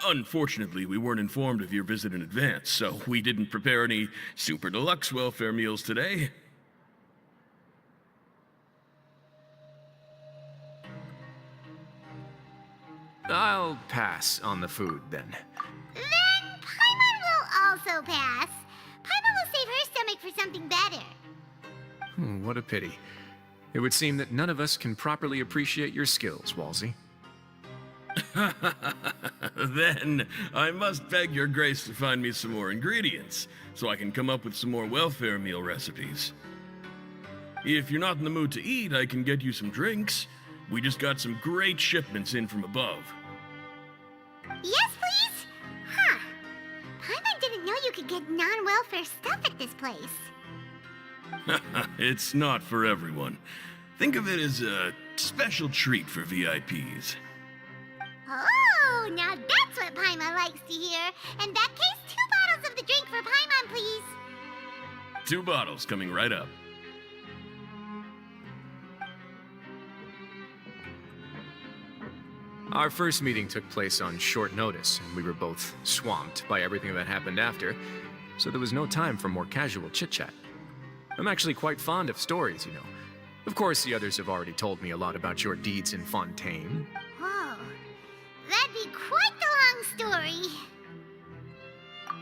Unfortunately, we weren't informed of your visit in advance, so we didn't prepare any super deluxe welfare meals today. I'll pass on the food, then. Then Paimon will also pass. Paimon will save her stomach for something better. What a pity. It would seem that none of us can properly appreciate your skills, Walsey. Then I must beg your grace to find me some more ingredients, so I can come up with some more welfare meal recipes. If you're not in the mood to eat, I can get you some drinks. We just got some great shipments in from above. Yes, please? Huh. Paimon didn't know you could get non-welfare stuff at this place. It's not for everyone. Think of it as a special treat for VIPs. Oh, now that's what Paimon likes to hear. In that case, 2 bottles of the drink for Paimon, please. 2 bottles coming right up. Our first meeting took place on short notice, and we were both swamped by everything that happened after, so there was no time for more casual chit-chat. I'm actually quite fond of stories, you know. Of course, the others have already told me a lot about your deeds in Fontaine. Whoa. That'd be quite the long story.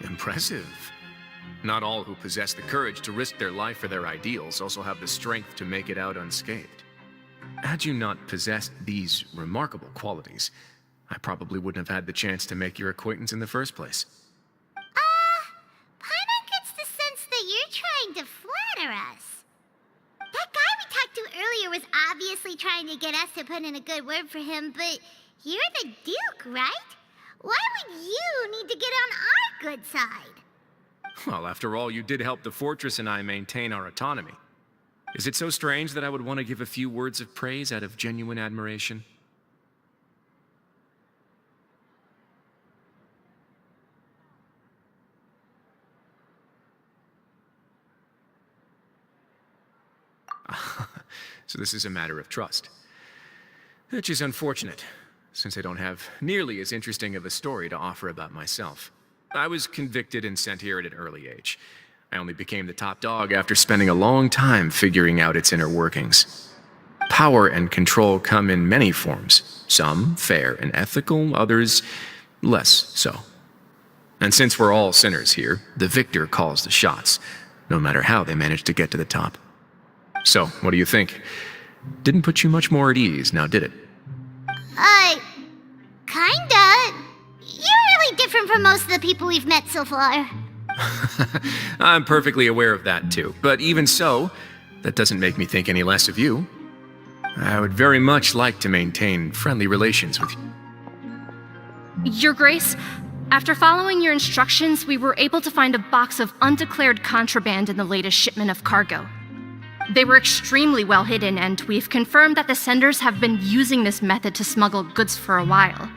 Impressive. Not all who possess the courage to risk their life for their ideals also have the strength to make it out unscathed. Had you not possessed these remarkable qualities, I probably wouldn't have had the chance to make your acquaintance in the first place. Paimon gets the sense that you're trying to flatter us. That guy we talked to earlier was obviously trying to get us to put in a good word for him, but you're the Duke, right? Why would you need to get on our good side? Well, after all, you did help the fortress and I maintain our autonomy. Is it so strange that I would want to give a few words of praise out of genuine admiration? So this is a matter of trust. Which is unfortunate, since I don't have nearly as interesting of a story to offer about myself. I was convicted and sent here at an early age. I only became the top dog after spending a long time figuring out its inner workings. Power and control come in many forms, some fair and ethical, others less so. And since we're all sinners here, the victor calls the shots, no matter how they manage to get to the top. So, what do you think? Didn't put you much more at ease, now did it? Kinda. You're really different from most of the people we've met so far. I'm perfectly aware of that too, but even so, that doesn't make me think any less of you. I would very much like to maintain friendly relations with you. Your Grace, after following your instructions, we were able to find a box of undeclared contraband in the latest shipment of cargo. They were extremely well hidden, and we've confirmed that the senders have been using this method to smuggle goods for a while.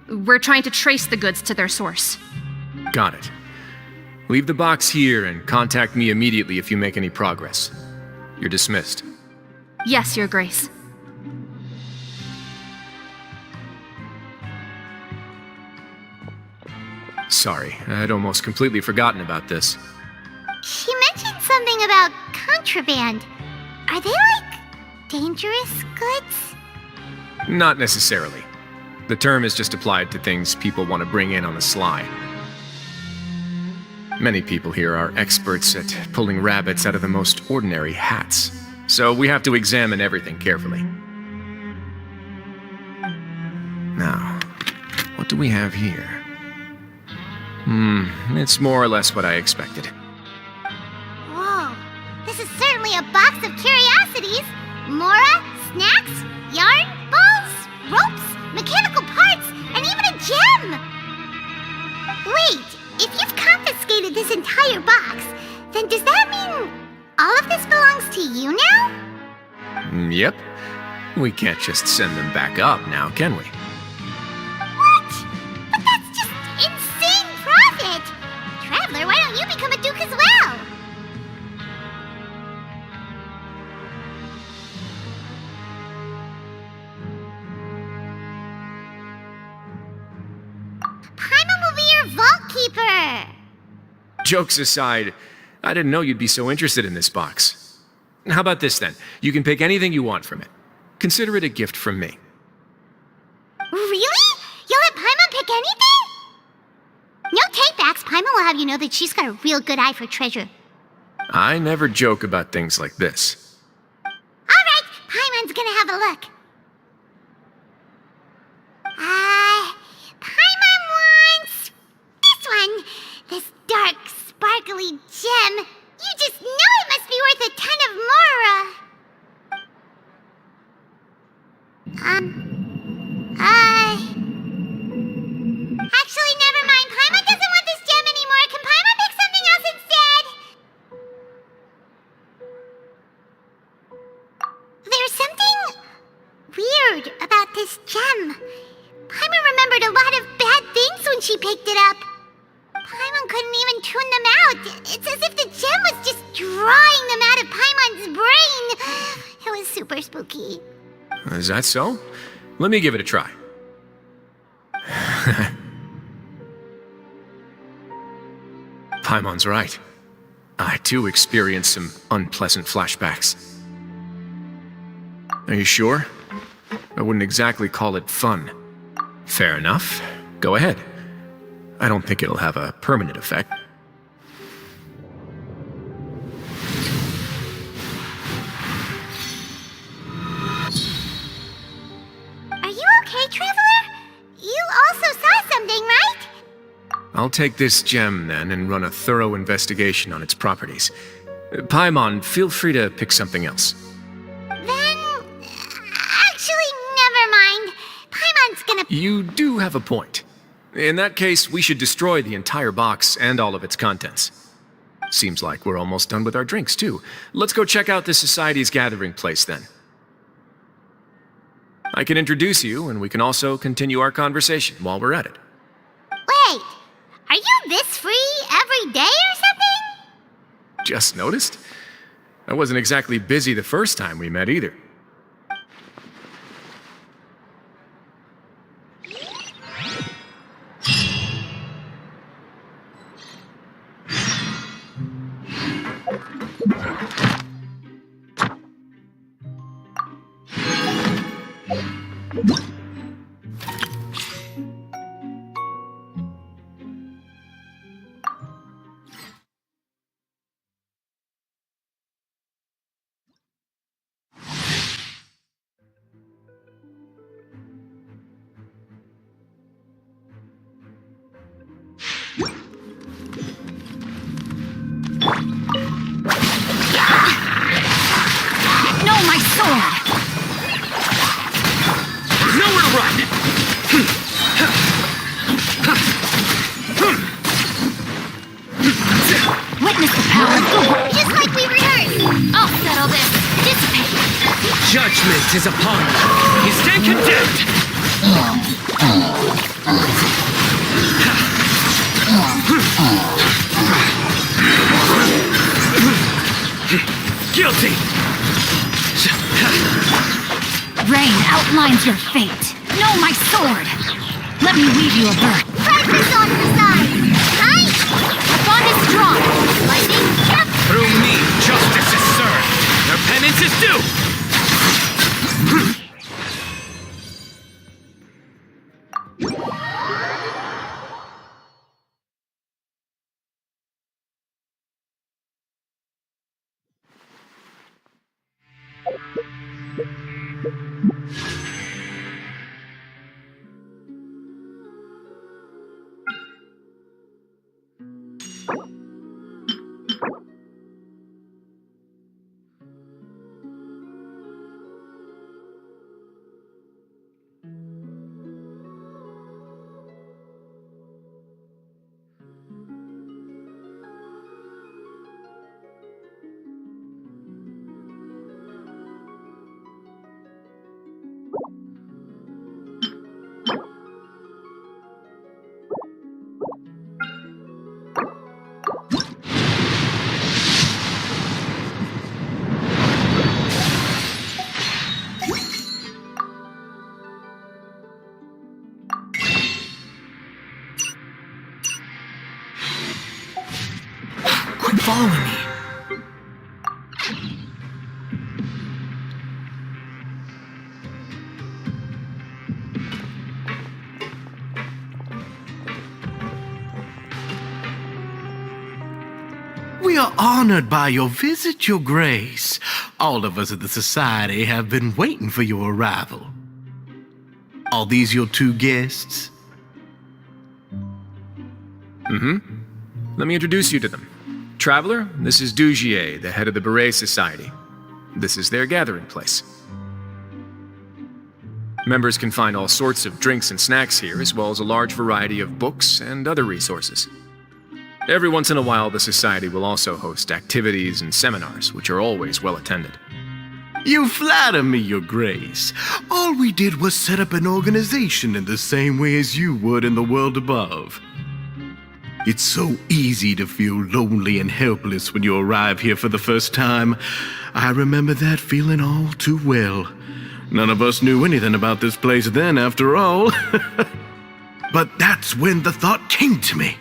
We're trying to trace the goods to their source. Got it. Leave the box here and contact me immediately if you make any progress. You're dismissed. Yes, Your Grace. Sorry, I'd almost completely forgotten about this. She mentioned something about contraband. Are they, dangerous goods? Not necessarily. The term is just applied to things people want to bring in on the sly. Many people here are experts at pulling rabbits out of the most ordinary hats, so we have to examine everything carefully. Now, what do we have here? It's more or less what I expected. Whoa, this is certainly a box of curiosities. Mora, snacks, yarn, balls, ropes, mechanical parts, and even a gem! Wait, if you've confiscated this entire box, then does that mean all of this belongs to you now? Yep. We can't just send them back up now, can we? What? But that's just insane profit! Traveler, why don't you become a duke as well? keeper. Jokes aside, I didn't know you'd be so interested in this box. How about this then? You can pick anything you want from it. Consider it a gift from me. Really? You'll let Paimon pick anything? No takebacks. Paimon will have you know that she's got a real good eye for treasure. I never joke about things like this. Alright, Paimon's gonna have a look. Paimon wants this one. This dark, sparkly gem. You just know it must be worth a ton of Mora. Actually, never mind. Paimon doesn't want this gem anymore. Can Paimon pick something else instead? There's something weird about this gem. Paimon remembered a lot of bad things when she picked it up. Paimon couldn't even tune them out. It's as if the gem was just drawing them out of Paimon's brain. It was super spooky. Is that so? Let me give it a try. Paimon's right. I too experienced some unpleasant flashbacks. Are you sure? I wouldn't exactly call it fun. Fair enough. Go ahead. I don't think it'll have a permanent effect. Are you okay, Traveler? You also saw something, right? I'll take this gem then and run a thorough investigation on its properties. Paimon, feel free to pick something else. Then... actually, never mind. Paimon's gonna... You do have a point. In that case, we should destroy the entire box and all of its contents. Seems like we're almost done with our drinks, too. Let's go check out the Society's gathering place, then. I can introduce you, and we can also continue our conversation while we're at it. Wait, are you this free every day or something? Just noticed? I wasn't exactly busy the first time we met, either. No, my sword! Nowhere to run! Witness the power of the Just like we rehearsed. I'll settle this. Dissipate. Judgment is upon you. You stand condemned! Guilty! Rain outlines your fate. No, my sword! Let me weave you a bird. Practice on the side. Right? The bond is strong. Lightning, yep. Through me, justice is served. Their penance is due! We are honored by your visit, Your Grace. All of us at the Society have been waiting for your arrival. Are these your two guests? Let me introduce you to them. Traveler, this is Dugier, the head of the Beret Society. This is their gathering place. Members can find all sorts of drinks and snacks here, as well as a large variety of books and other resources. Every once in a while, the Society will also host activities and seminars, which are always well attended. You flatter me, Your Grace. All we did was set up an organization in the same way as you would in the world above. It's so easy to feel lonely and helpless when you arrive here for the first time. I remember that feeling all too well. None of us knew anything about this place then, after all. But that's when the thought came to me.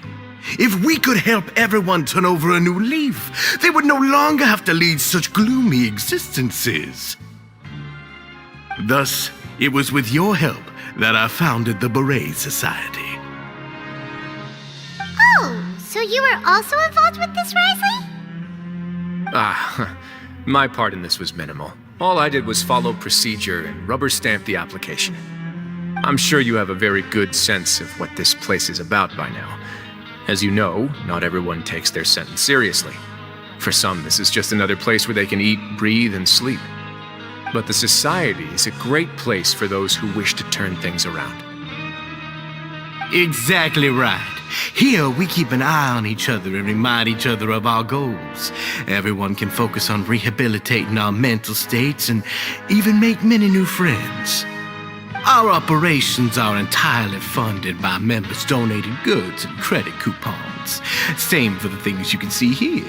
If we could help everyone turn over a new leaf, they would no longer have to lead such gloomy existences. Thus, it was with your help that I founded the Beret Society. Oh, so you were also involved with this, Risley? My part in this was minimal. All I did was follow procedure and rubber stamp the application. I'm sure you have a very good sense of what this place is about by now. As you know, not everyone takes their sentence seriously. For some, this is just another place where they can eat, breathe, and sleep. But the Society is a great place for those who wish to turn things around. Exactly right. Here, we keep an eye on each other and remind each other of our goals. Everyone can focus on rehabilitating our mental states and even make many new friends. Our operations are entirely funded by members donating goods and credit coupons. Same for the things you can see here.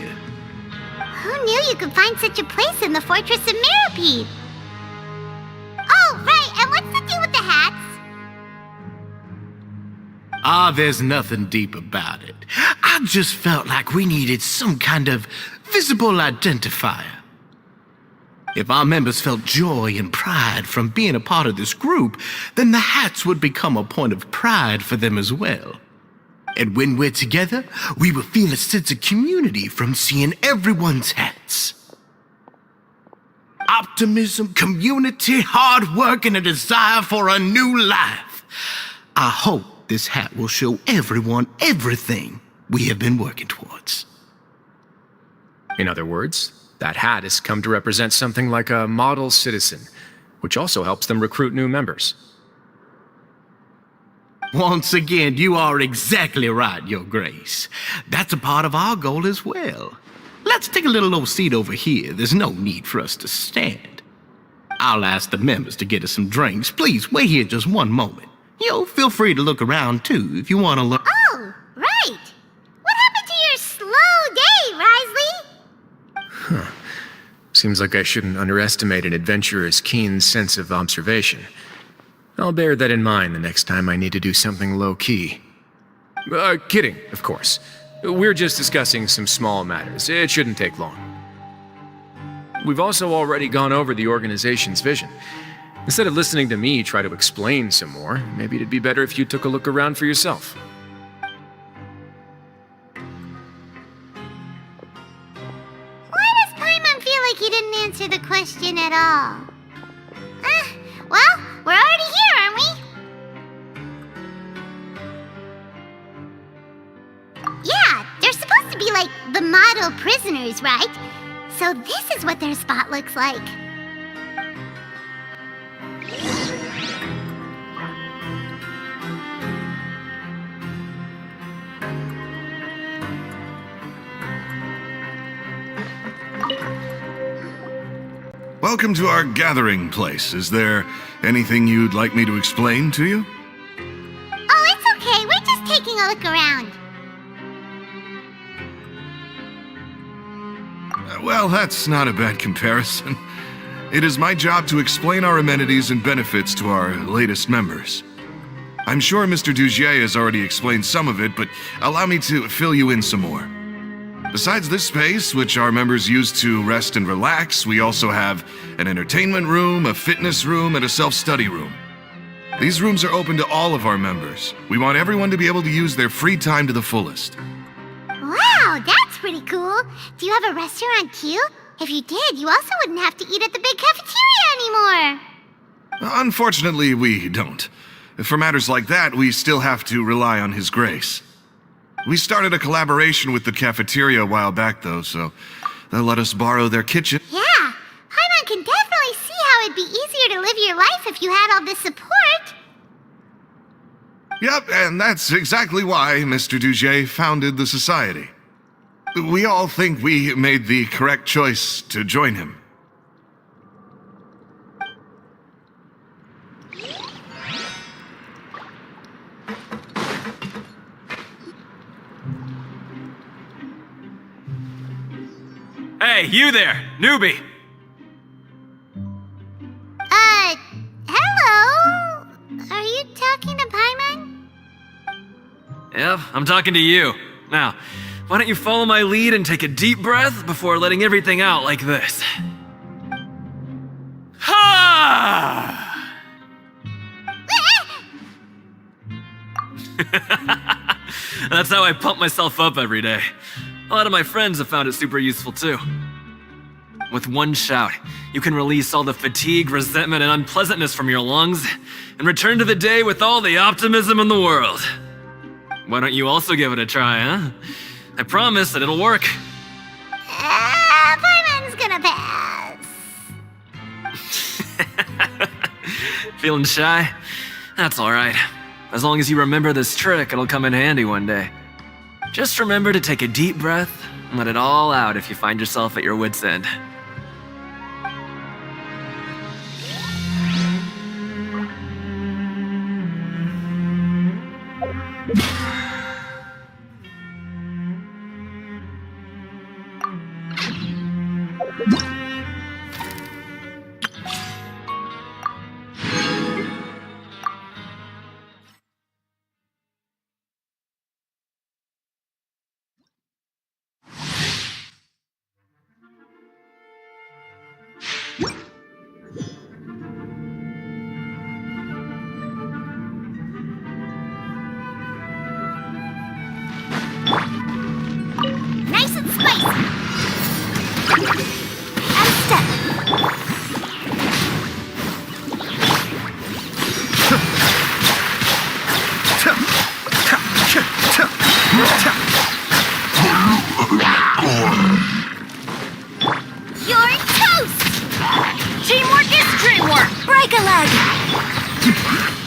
Who knew you could find such a place in the Fortress of Mirapede? Oh, right, and what's the deal with the hats? There's nothing deep about it. I just felt like we needed some kind of visible identifier. If our members felt joy and pride from being a part of this group, then the hats would become a point of pride for them as well. And when we're together, we will feel a sense of community from seeing everyone's hats. Optimism, community, hard work, and a desire for a new life. I hope this hat will show everyone everything we have been working towards. In other words, that hat has come to represent something like a model citizen, which also helps them recruit new members. Once again, you are exactly right, Your Grace. That's a part of our goal as well. Let's take a little old seat over here. There's no need for us to stand. I'll ask the members to get us some drinks. Please wait here just one moment. Feel free to look around too if you want to look. Oh, right. What happened to your slow day, Risley? Seems like I shouldn't underestimate an adventurer's keen sense of observation. I'll bear that in mind the next time I need to do something low-key. Kidding, of course. We're just discussing some small matters. It shouldn't take long. We've also already gone over the organization's vision. Instead of listening to me try to explain some more, maybe it'd be better if you took a look around for yourself. Why does Paimon feel like he didn't answer the question at all? Well, we're already here, aren't we? Yeah, they're supposed to be like the model prisoners, right? So this is what their spot looks like. Welcome to our gathering place. Is there anything you'd like me to explain to you? Oh, it's okay. We're just taking a look around. Well, that's not a bad comparison. It is my job to explain our amenities and benefits to our latest members. I'm sure Mr. Dugier has already explained some of it, but allow me to fill you in some more. Besides this space, which our members use to rest and relax, we also have an entertainment room, a fitness room, and a self-study room. These rooms are open to all of our members. We want everyone to be able to use their free time to the fullest. Wow, that's pretty cool. Do you have a restaurant too? If you did, you also wouldn't have to eat at the big cafeteria anymore. Unfortunately, we don't. For matters like that, we still have to rely on His grace. We started a collaboration with the cafeteria a while back, though, so they'll let us borrow their kitchen. Yeah, Paimon can definitely see how it'd be easier to live your life if you had all this support. Yep, and that's exactly why Mr. Duget founded the society. We all think we made the correct choice to join him. Hey, you there, newbie! Hello? Are you talking to Paimon? Yep, I'm talking to you. Now, why don't you follow my lead and take a deep breath before letting everything out like this? Ha! That's how I pump myself up every day. A lot of my friends have found it super useful too. With one shout, you can release all the fatigue, resentment, and unpleasantness from your lungs and return to the day with all the optimism in the world. Why don't you also give it a try, huh? I promise that it'll work. Paimon's gonna pass. Feeling shy? That's alright. As long as you remember this trick, it'll come in handy one day. Just remember to take a deep breath and let it all out if you find yourself at your wit's end. Nice and spicy. Out of step. You're toast! Teamwork is dreamwork! Break a leg!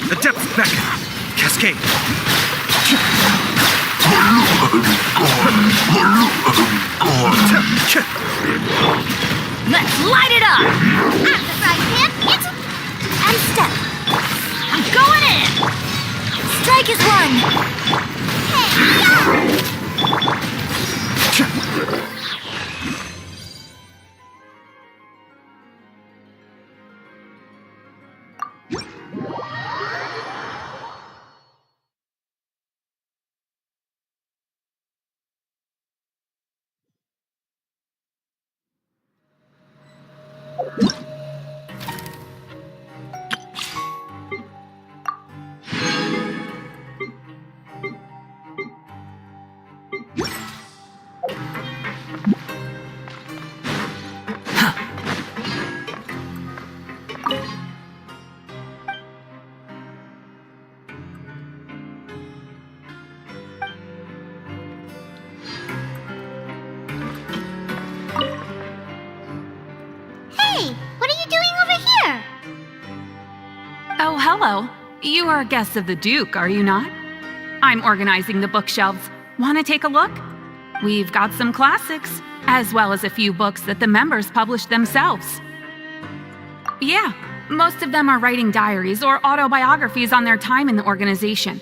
The depths back! Cascade! Let's light it up! I'm the frying pan. It's out of step. I'm going in! Strike is one. Hey, Hey, what are you doing over here? Oh, hello. You are guests of the Duke, are you not? I'm organizing the bookshelves. Want to take a look? We've got some classics, as well as a few books that the members published themselves. Yeah, most of them are writing diaries or autobiographies on their time in the organization.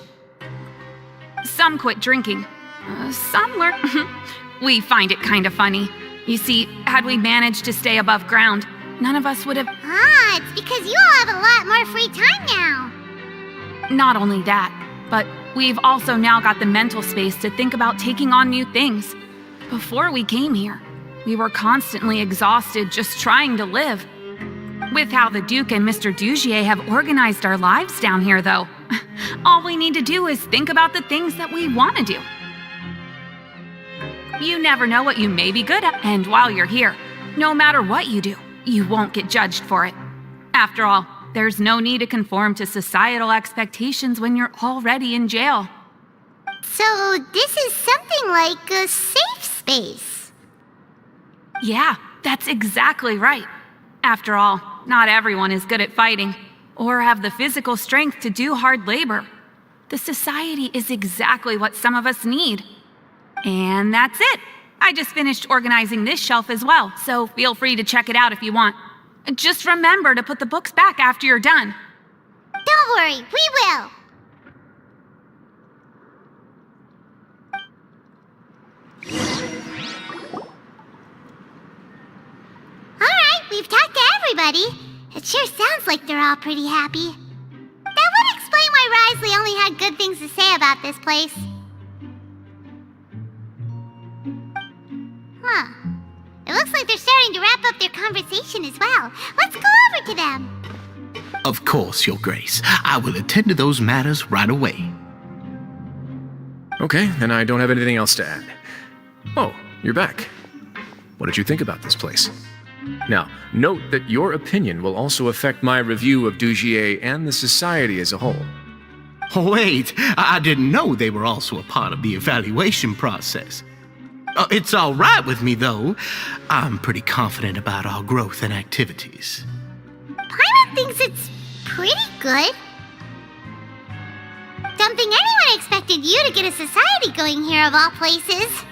Some quit drinking. Some learn. We find it kind of funny. You see, had we managed to stay above ground, none of us would have. Ah, it's because you all have a lot more free time now. Not only that, but we've also now got the mental space to think about taking on new things. Before we came here, we were constantly exhausted just trying to live. With how the Duke and Mr. Dugier have organized our lives down here, though, all we need to do is think about the things that we want to do. You never know what you may be good at, and while you're here, no matter what you do, you won't get judged for it. After all, there's no need to conform to societal expectations when you're already in jail. So this is something like a safe space. Yeah, that's exactly right. After all, not everyone is good at fighting, or have the physical strength to do hard labor. The society is exactly what some of us need. And that's it. I just finished organizing this shelf as well, so feel free to check it out if you want. Just remember to put the books back after you're done. Don't worry, we will. Alright, we've talked to everybody. It sure sounds like they're all pretty happy. That would explain why Risley only had good things to say about this place. Huh. It looks like they're starting to wrap up their conversation as well. Let's go over to them. Of course, Your Grace. I will attend to those matters right away. Okay, then I don't have anything else to add. Oh, you're back. What did you think about this place? Now, note that your opinion will also affect my review of Dugier and the society as a whole. Wait, I didn't know they were also a part of the evaluation process. It's all right with me, though. I'm pretty confident about our growth and activities. Paimon thinks it's pretty good. Don't think anyone expected you to get a society going here of all places.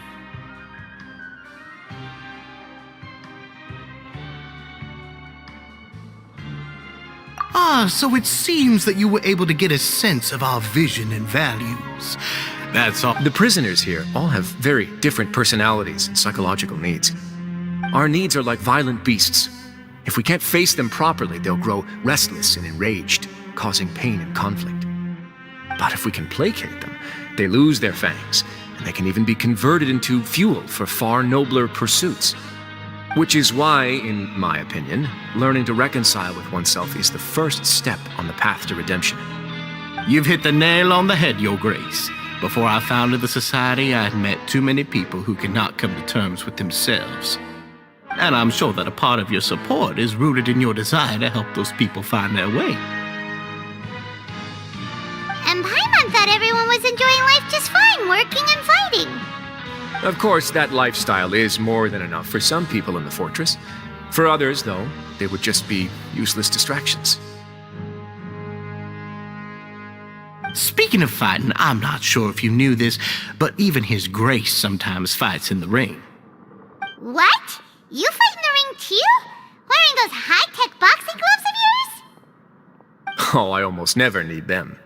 So it seems that you were able to get a sense of our vision and values. That's all. The prisoners here all have very different personalities and psychological needs. Our needs are like violent beasts. If we can't face them properly, they'll grow restless and enraged, causing pain and conflict. But if we can placate them, they lose their fangs, and they can even be converted into fuel for far nobler pursuits. Which is why, in my opinion, learning to reconcile with oneself is the first step on the path to redemption. You've hit the nail on the head, Your Grace. Before I founded the society, I had met too many people who could not come to terms with themselves. And I'm sure that a part of your support is rooted in your desire to help those people find their way. And Paimon thought everyone was enjoying life just fine, working and fighting. Of course, that lifestyle is more than enough for some people in the fortress. For others, though, they would just be useless distractions. Speaking of fighting, I'm not sure if you knew this, but even His Grace sometimes fights in the ring. What? You fight in the ring too? Wearing those high-tech boxing gloves of yours? Oh, I almost never need them.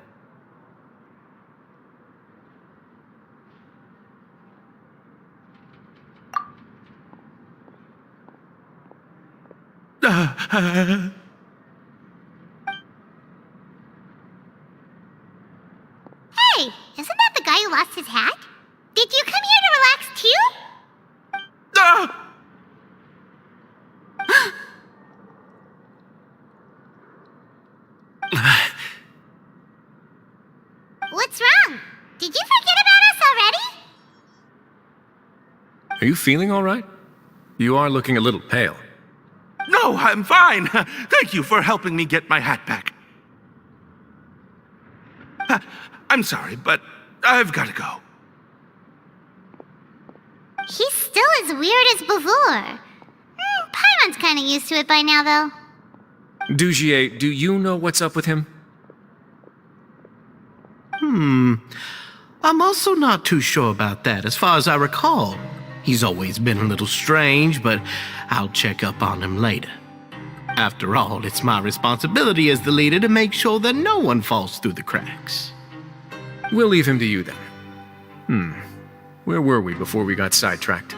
Hey, isn't that the guy who lost his hat? Did you come here to relax too? What's wrong? Did you forget about us already? Are you feeling all right? You are looking a little pale. No, I'm fine. Thank you for helping me get my hat back. I'm sorry, but I've got to go. He's still as weird as before. Paimon's kind of used to it by now, though. Dugier, do you know what's up with him? I'm also not too sure about that. As far as I recall, he's always been a little strange, but I'll check up on him later. After all, it's my responsibility as the leader to make sure that no one falls through the cracks. We'll leave him to you then. Where were we before we got sidetracked?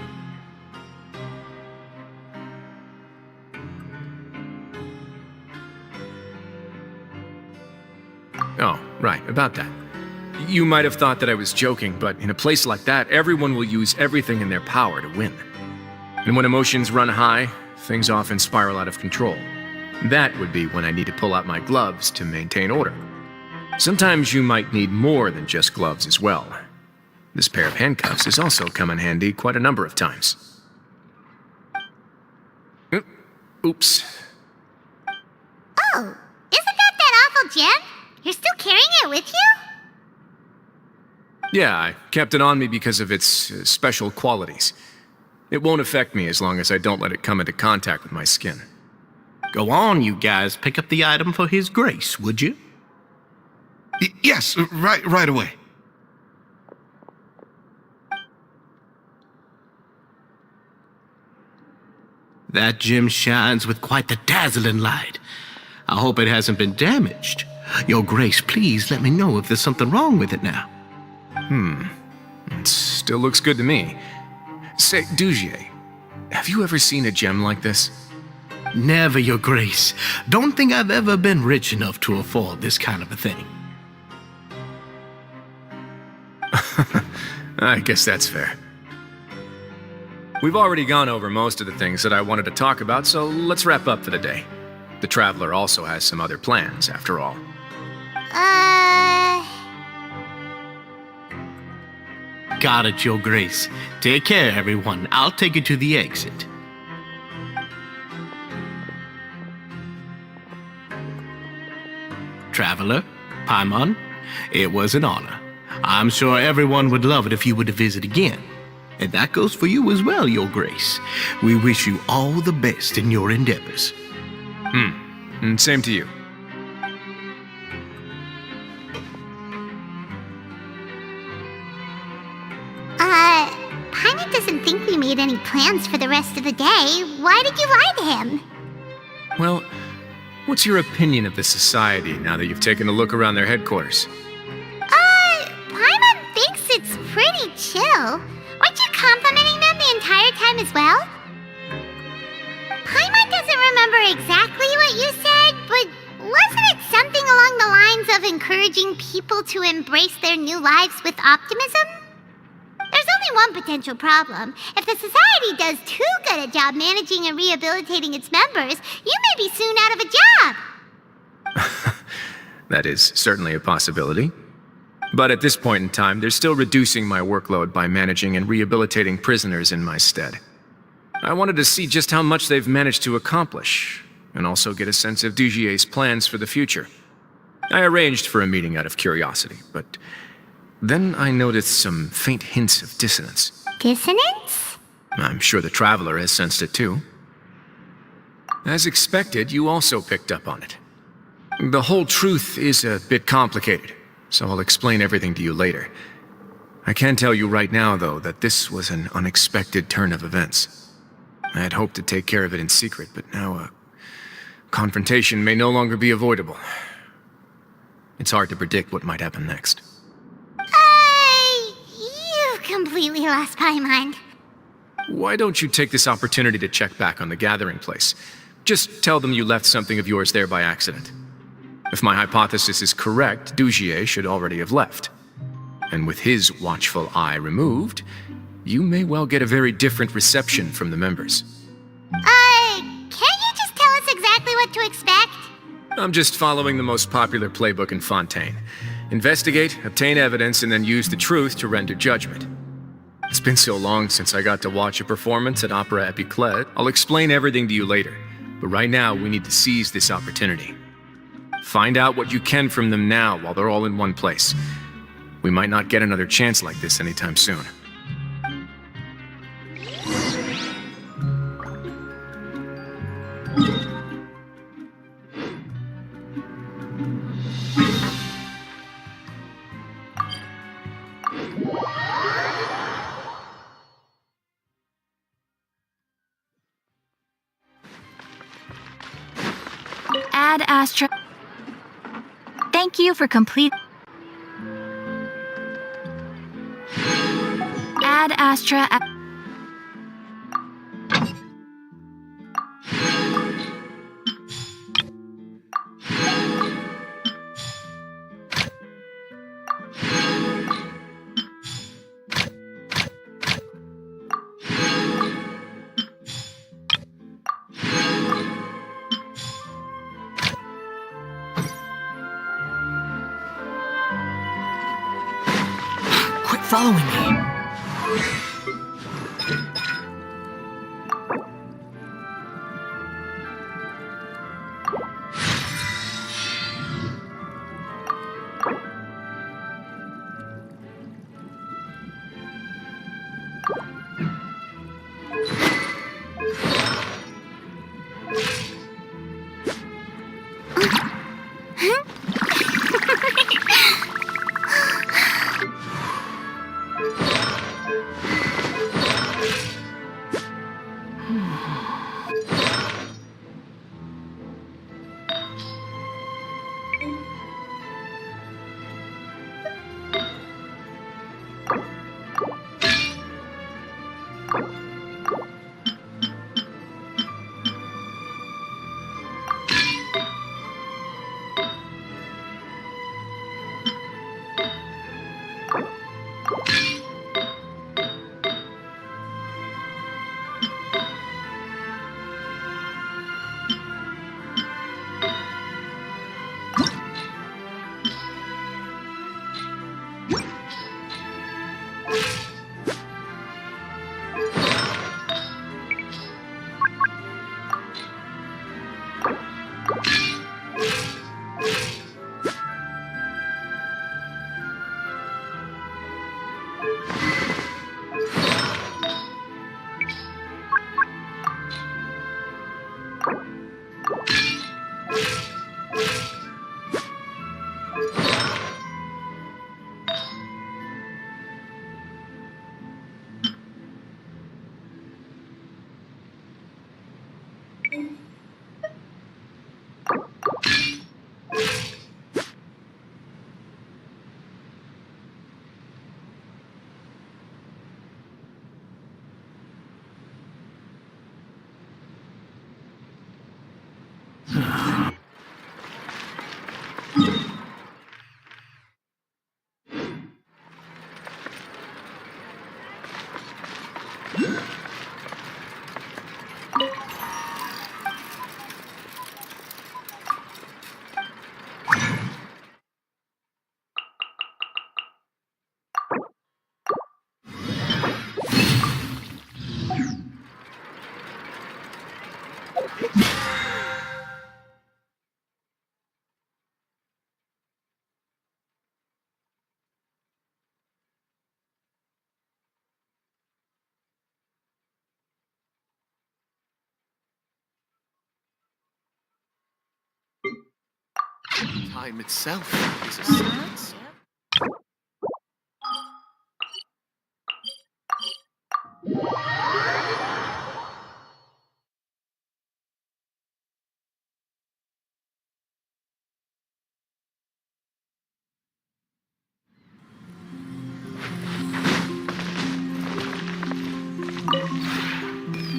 Oh, right, about that. You might have thought that I was joking, but in a place like that, everyone will use everything in their power to win. And when emotions run high, things often spiral out of control. That would be when I need to pull out my gloves to maintain order. Sometimes you might need more than just gloves as well. This pair of handcuffs has also come in handy quite a number of times. Oops. Oh, isn't that awful gem? You're still carrying it with you? Yeah, I kept it on me because of its special qualities. It won't affect me as long as I don't let it come into contact with my skin. Go on, you guys. Pick up the item for His Grace, would you? Yes, right away. That gem shines with quite the dazzling light. I hope it hasn't been damaged. Your Grace, please let me know if there's something wrong with it now. It still looks good to me. Say, Dugier, have you ever seen a gem like this? Never, Your Grace. Don't think I've ever been rich enough to afford this kind of a thing. I guess that's fair. We've already gone over most of the things that I wanted to talk about, so let's wrap up for the day. The Traveler also has some other plans, after all. Got it, Your Grace. Take care, everyone. I'll take you to the exit. Traveler, Paimon, it was an honor. I'm sure everyone would love it if you were to visit again. And that goes for you as well, Your Grace. We wish you all the best in your endeavors. And same to you. Paimon doesn't think we made any plans for the rest of the day. Why did you lie to him? Well, what's your opinion of the Society now that you've taken a look around their headquarters? Paimon thinks it's pretty chill. Weren't you complimenting them the entire time as well? Paimon doesn't remember exactly what you said, but wasn't it something along the lines of encouraging people to embrace their new lives with optimism? There's only one potential problem. If the Society does too good a job managing and rehabilitating its members, you may be soon out of a job. That is certainly a possibility. But at this point in time, they're still reducing my workload by managing and rehabilitating prisoners in my stead. I wanted to see just how much they've managed to accomplish, and also get a sense of Dugier's plans for the future. I arranged for a meeting out of curiosity, but then I noticed some faint hints of dissonance. Dissonance? I'm sure the Traveler has sensed it too. As expected, you also picked up on it. The whole truth is a bit complicated, so I'll explain everything to you later. I can tell you right now, though, that this was an unexpected turn of events. I had hoped to take care of it in secret, but now a confrontation may no longer be avoidable. It's hard to predict what might happen next. You completely lost my mind. Why don't you take this opportunity to check back on the gathering place? Just tell them you left something of yours there by accident. If my hypothesis is correct, Dugier should already have left. And with his watchful eye removed, you may well get a very different reception from the members. Can't you just tell us exactly what to expect? I'm just following the most popular playbook in Fontaine. Investigate, obtain evidence, and then use the truth to render judgment. It's been so long since I got to watch a performance at Opera Epiclet. I'll explain everything to you later, but right now we need to seize this opportunity. Find out what you can from them now while they're all in one place. We might not get another chance like this anytime soon. Ad Astra. Thank you for complete. Ad Astra. following me? Time itself is a science.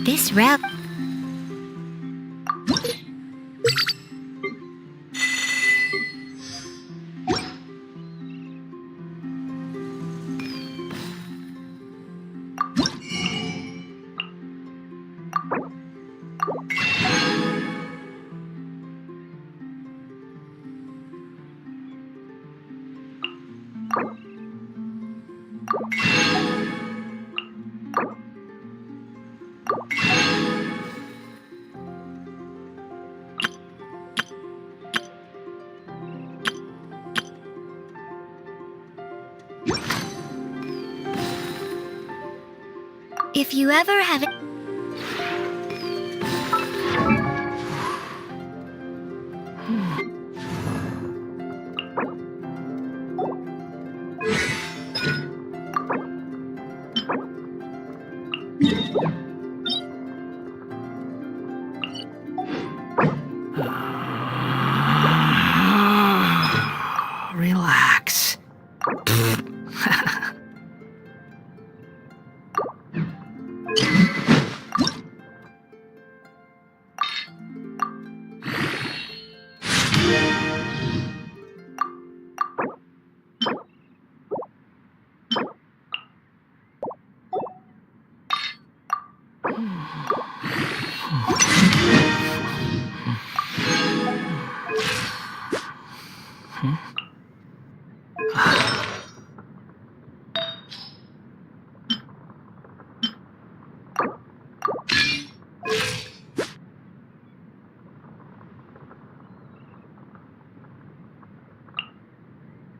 This route. If you ever have it. Relax.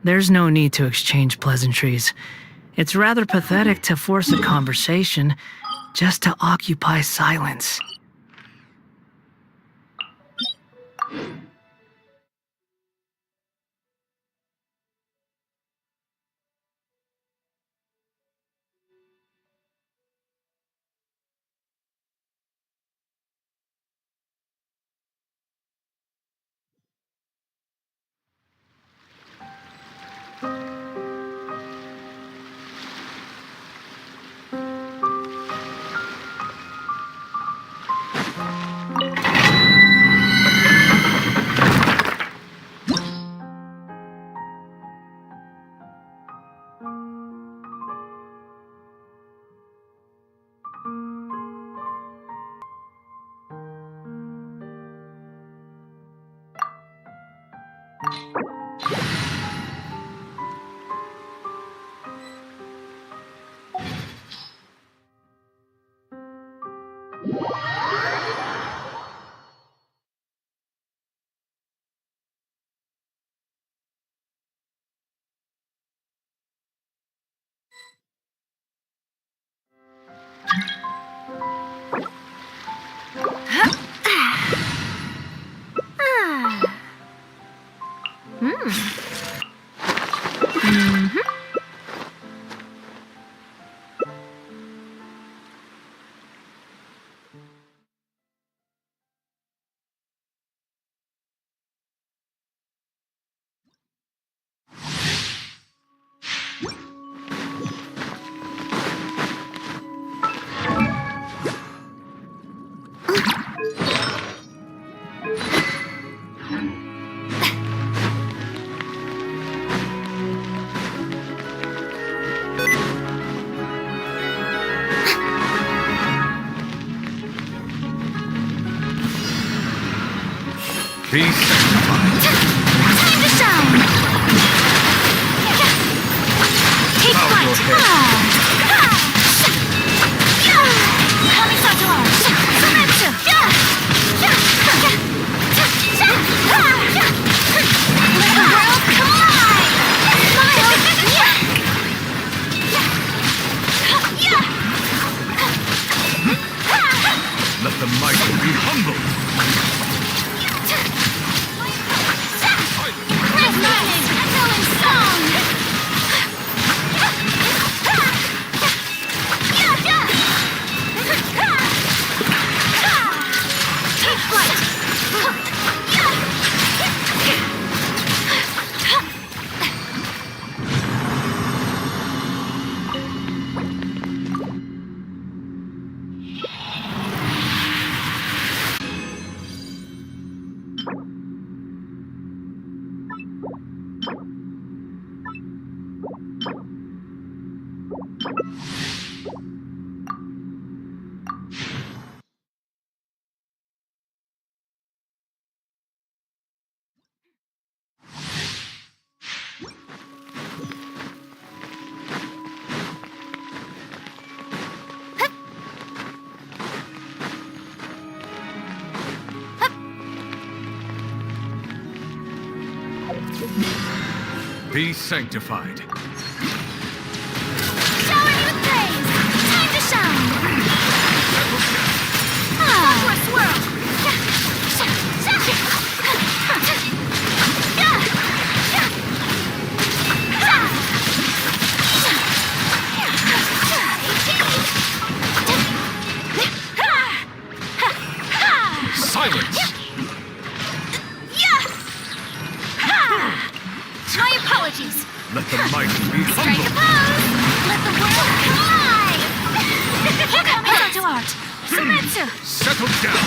There's no need to exchange pleasantries. It's rather pathetic to force a conversation just to occupy silence. Be sanctified. Time to shine! Take flight! Kamisato! Sumetsu! Let the world collide! Smile! Let the mighty be humbled. Echoing song! Take flight! Be sanctified. Shower me with praise! Time to shine! Swirl! Silence! My apologies! Let the mighty be Strike a humbled. pose! Let the world collide! Kamisato art! Sumetsu! Settle down.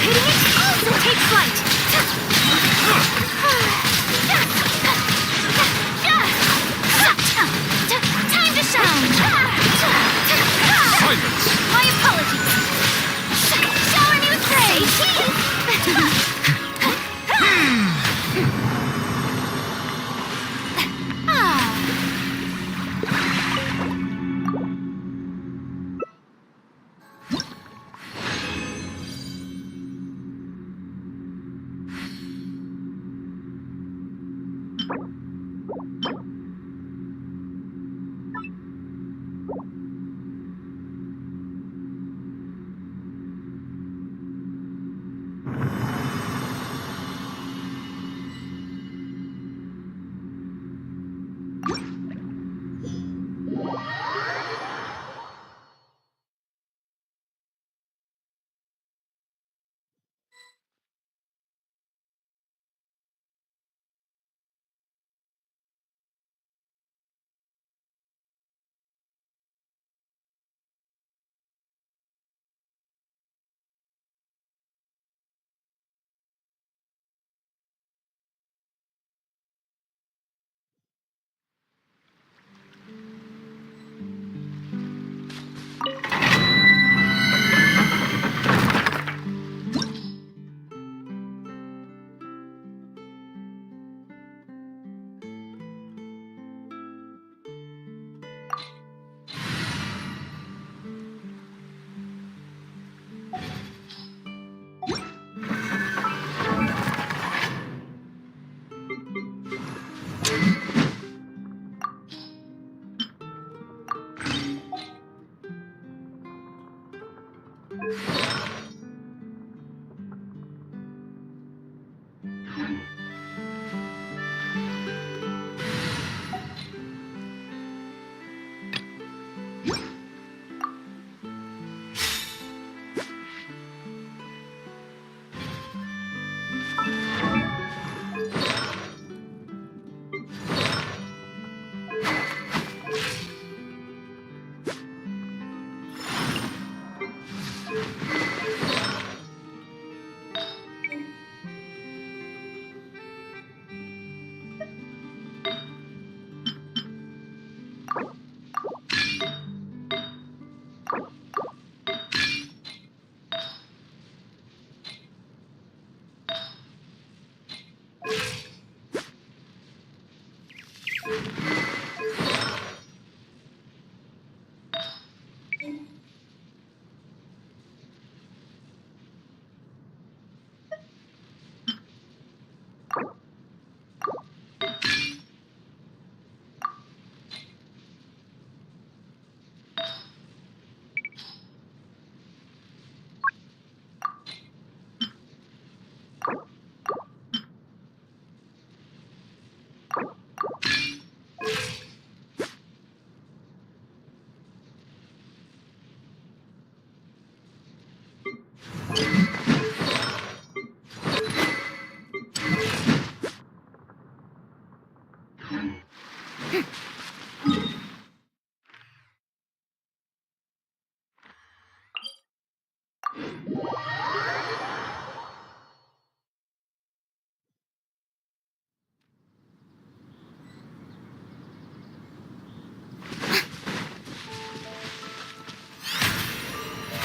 Hitting it also takes flight! Time to shine! Silence! My apologies! Shower me with praise! The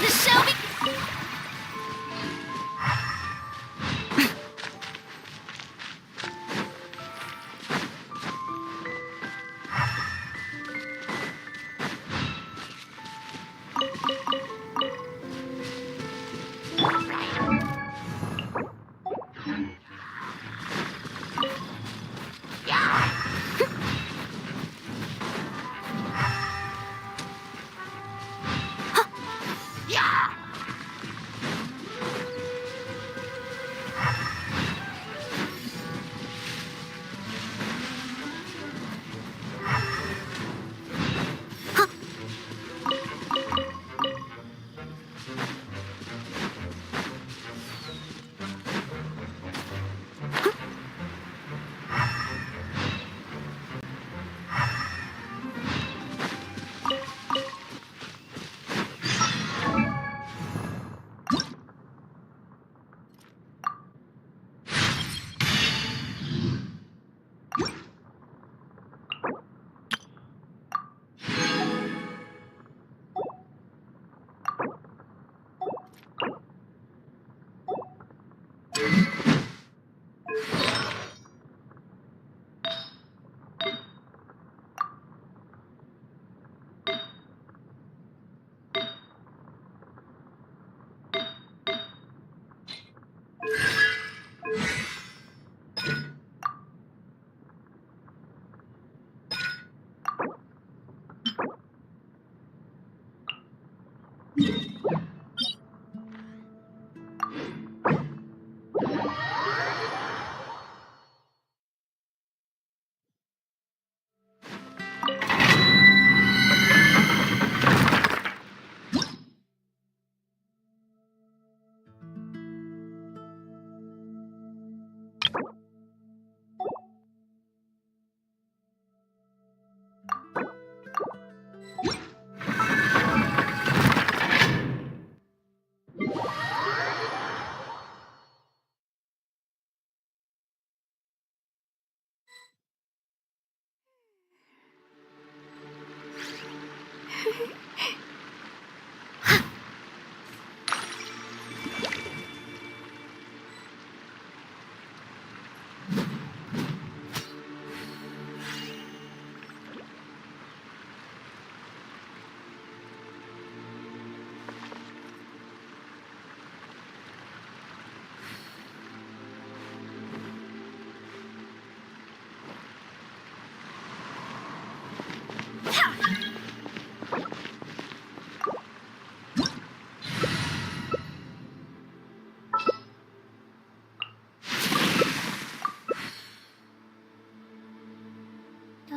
show be-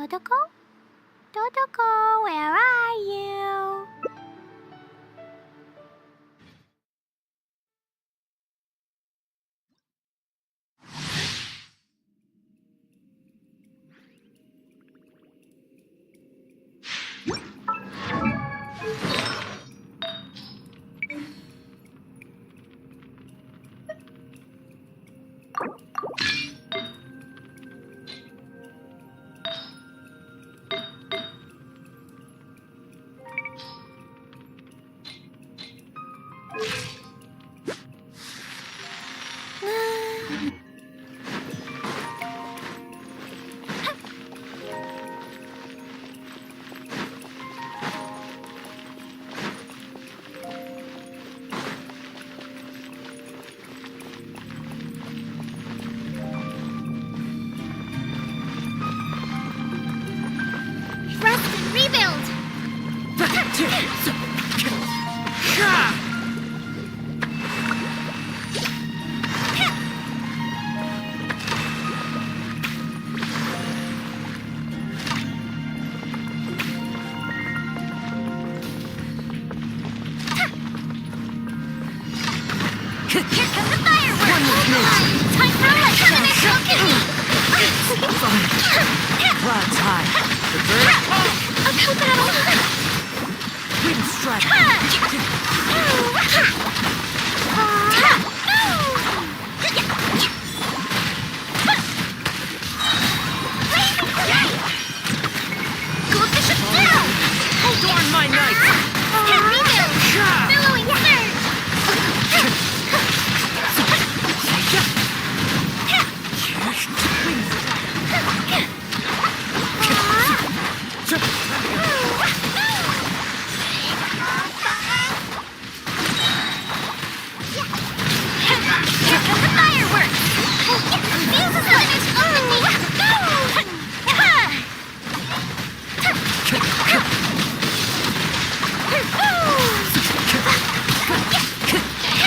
Dodoko? Dodoko, where are you? Rest and rebuild! Here comes the fireworks! Time for a finish! Cloud's high. The bird. A coconut! Wind strike. Go bishop down! Adorn my knight. Rebuild! Billowing surge! Here come the fireworks! Fuse is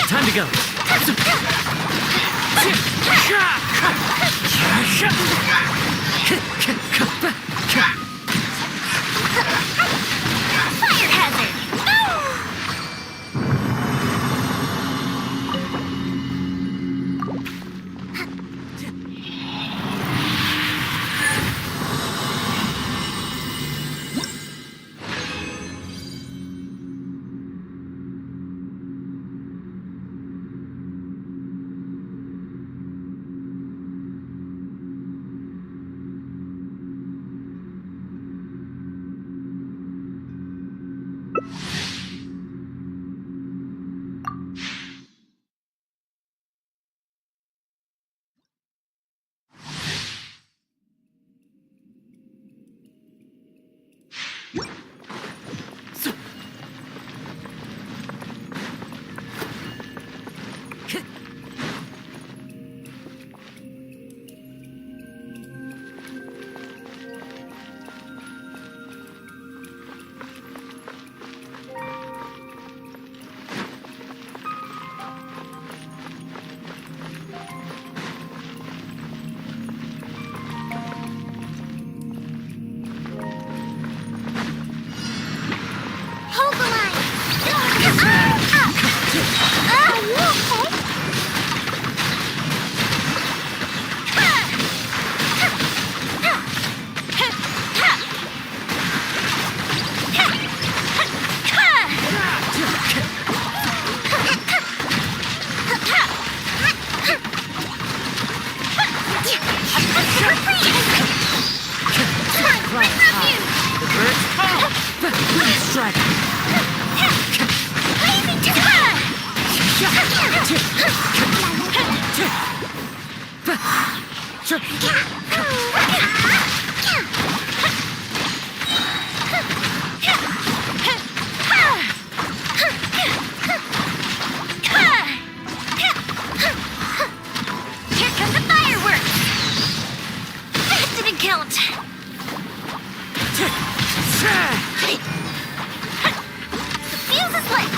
Time to go. fire hazard! Hold the line! Are you okay? Wind strike. Here come the fireworks! That didn't count! The fuse is lit!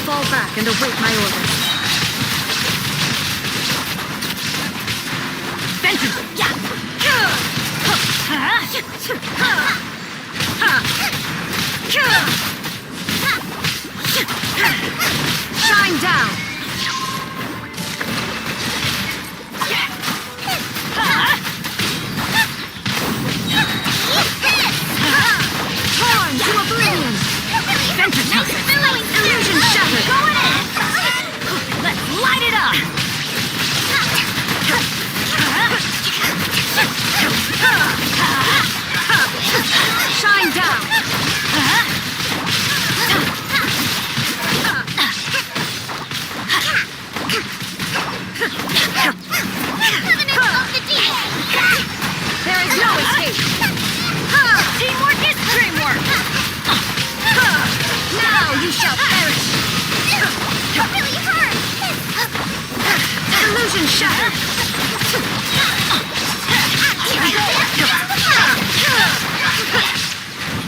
Fall back and await my orders. Shine down. Torn to oblivion. Illusion shattered. Going in. Let's light it up. Shine down. There is no escape. Teamwork is dreamwork. Now you shall perish. That really hurt. Illusion shattered.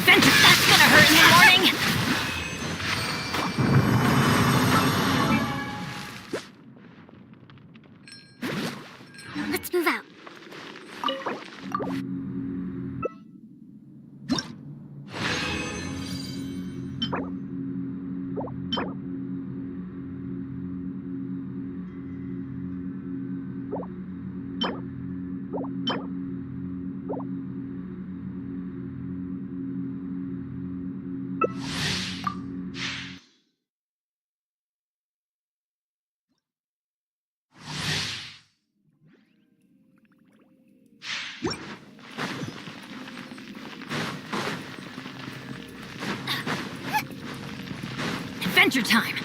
That's gonna hurt in the morning. Let's move out. Adventure time.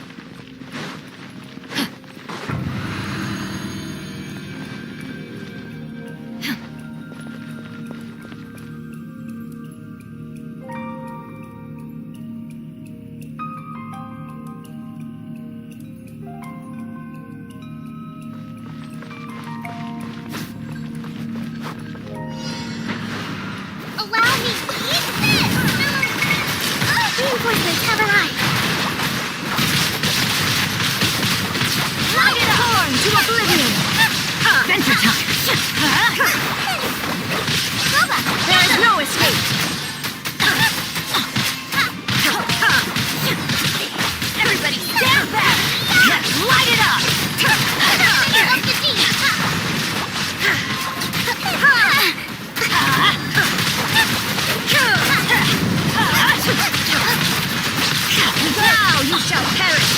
Allow me. Eat this. Reinforcements have arrived. Light it torn to oblivion. Adventure time. There is no escape. Everybody stand back. Let's light it up. Now you shall perish.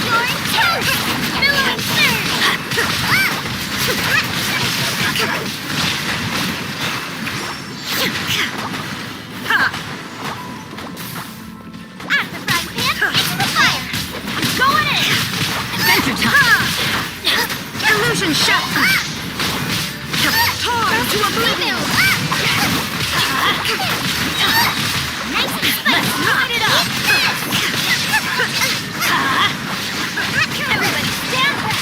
You're intense. Billowing Out of the frying pan, into the fire. I'm going in. Adventure time. Illusion shattered. Torn to oblivion. Nice and spicy. Let's light it up. Everybody stand back.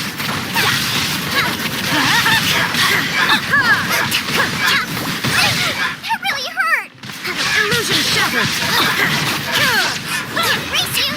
That really hurt. Illusion shattered. Race you.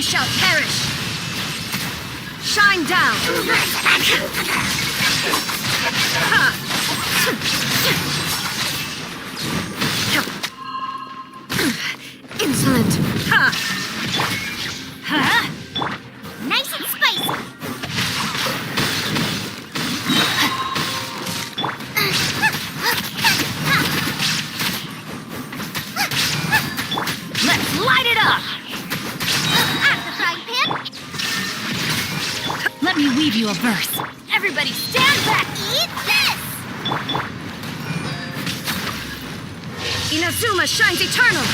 you shall perish! Shine down! Insolent! Nice and spicy. Let's light it up! At the frying pan. Let me weave you a verse. Everybody stand back! Eat this. Inazuma shines eternal!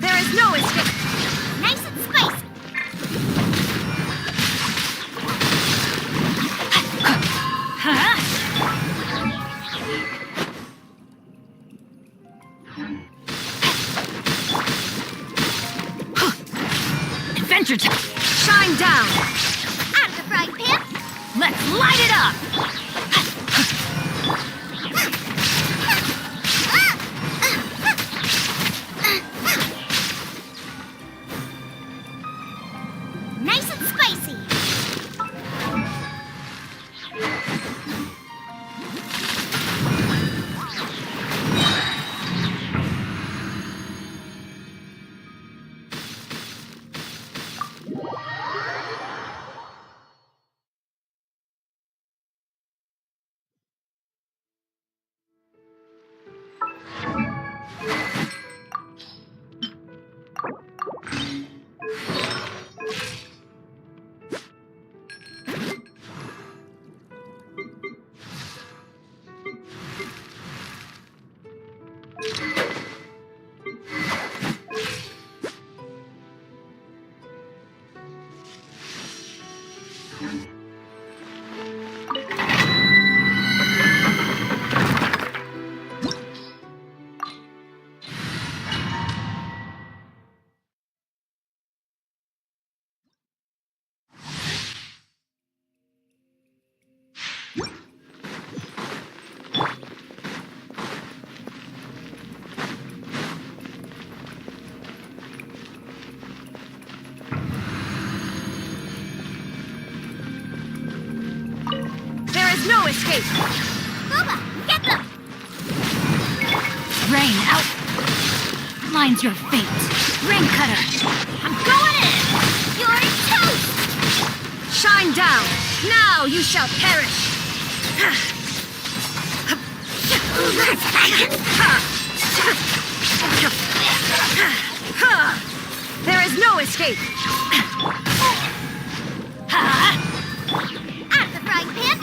There is no escape! Nice and spicy. Adventure time! Shine down! Out of the frying pan. Let's light it up! Nice and spicy. No escape! Boba, get them. Rain out! Mine's your fate. Rain cutter! I'm going in! You're toast. Shine down! Now you shall perish! There is no escape! Out of the frying pan.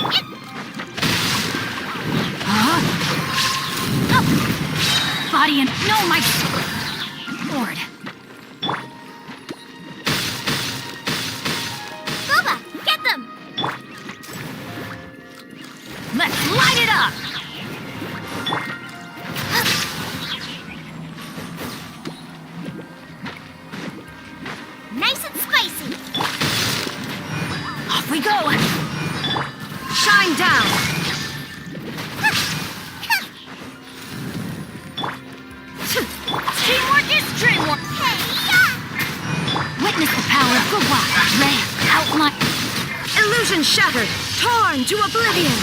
Body and no, my lord. Boba, get them. Let's light it up. Nice and spicy. Off we go. Shine down. Teamwork is dreamwork! Witness the power of Gugwa! Ray, outline... Illusion shattered! Torn to oblivion!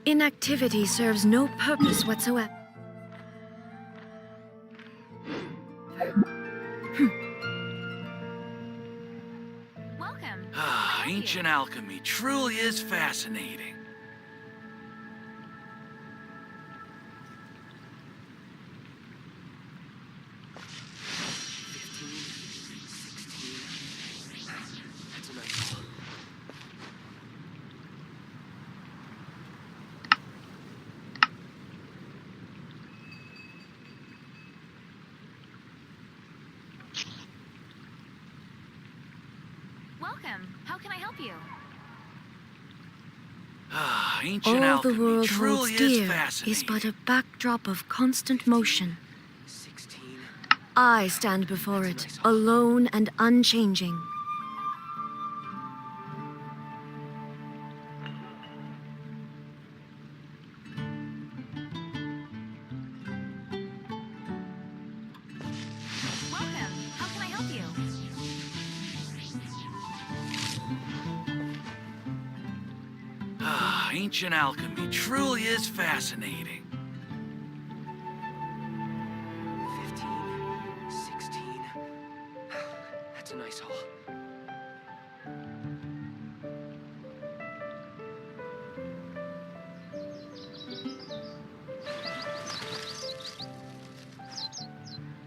Inactivity serves no purpose whatsoever. Welcome. Ancient alchemy truly is fascinating. Welcome. How can I help you? Ancient All the alchemy world truly holds is dear fascinating. is but a backdrop of constant motion. I stand before it, alone and unchanging. Welcome. How can I help you? Ancient alchemy truly is fascinating. 15, 16. That's a nice haul.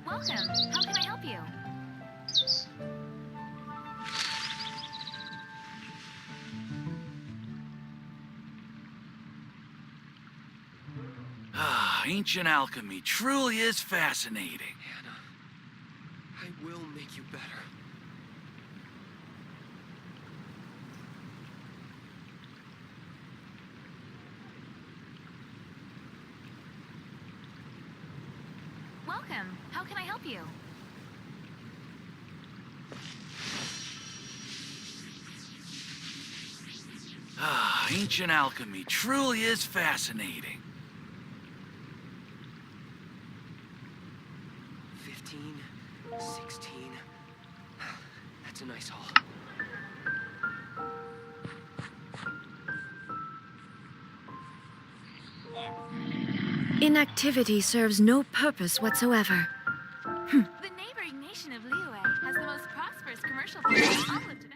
Welcome. How can I help you? Ancient alchemy truly is fascinating. Hannah, I will make you better. Welcome. How can I help you? Ancient alchemy truly is fascinating. 15, 16. That's a nice haul. Inactivity serves no purpose whatsoever. The neighboring nation of Liyue has the most prosperous commercial fleet on the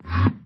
Bye.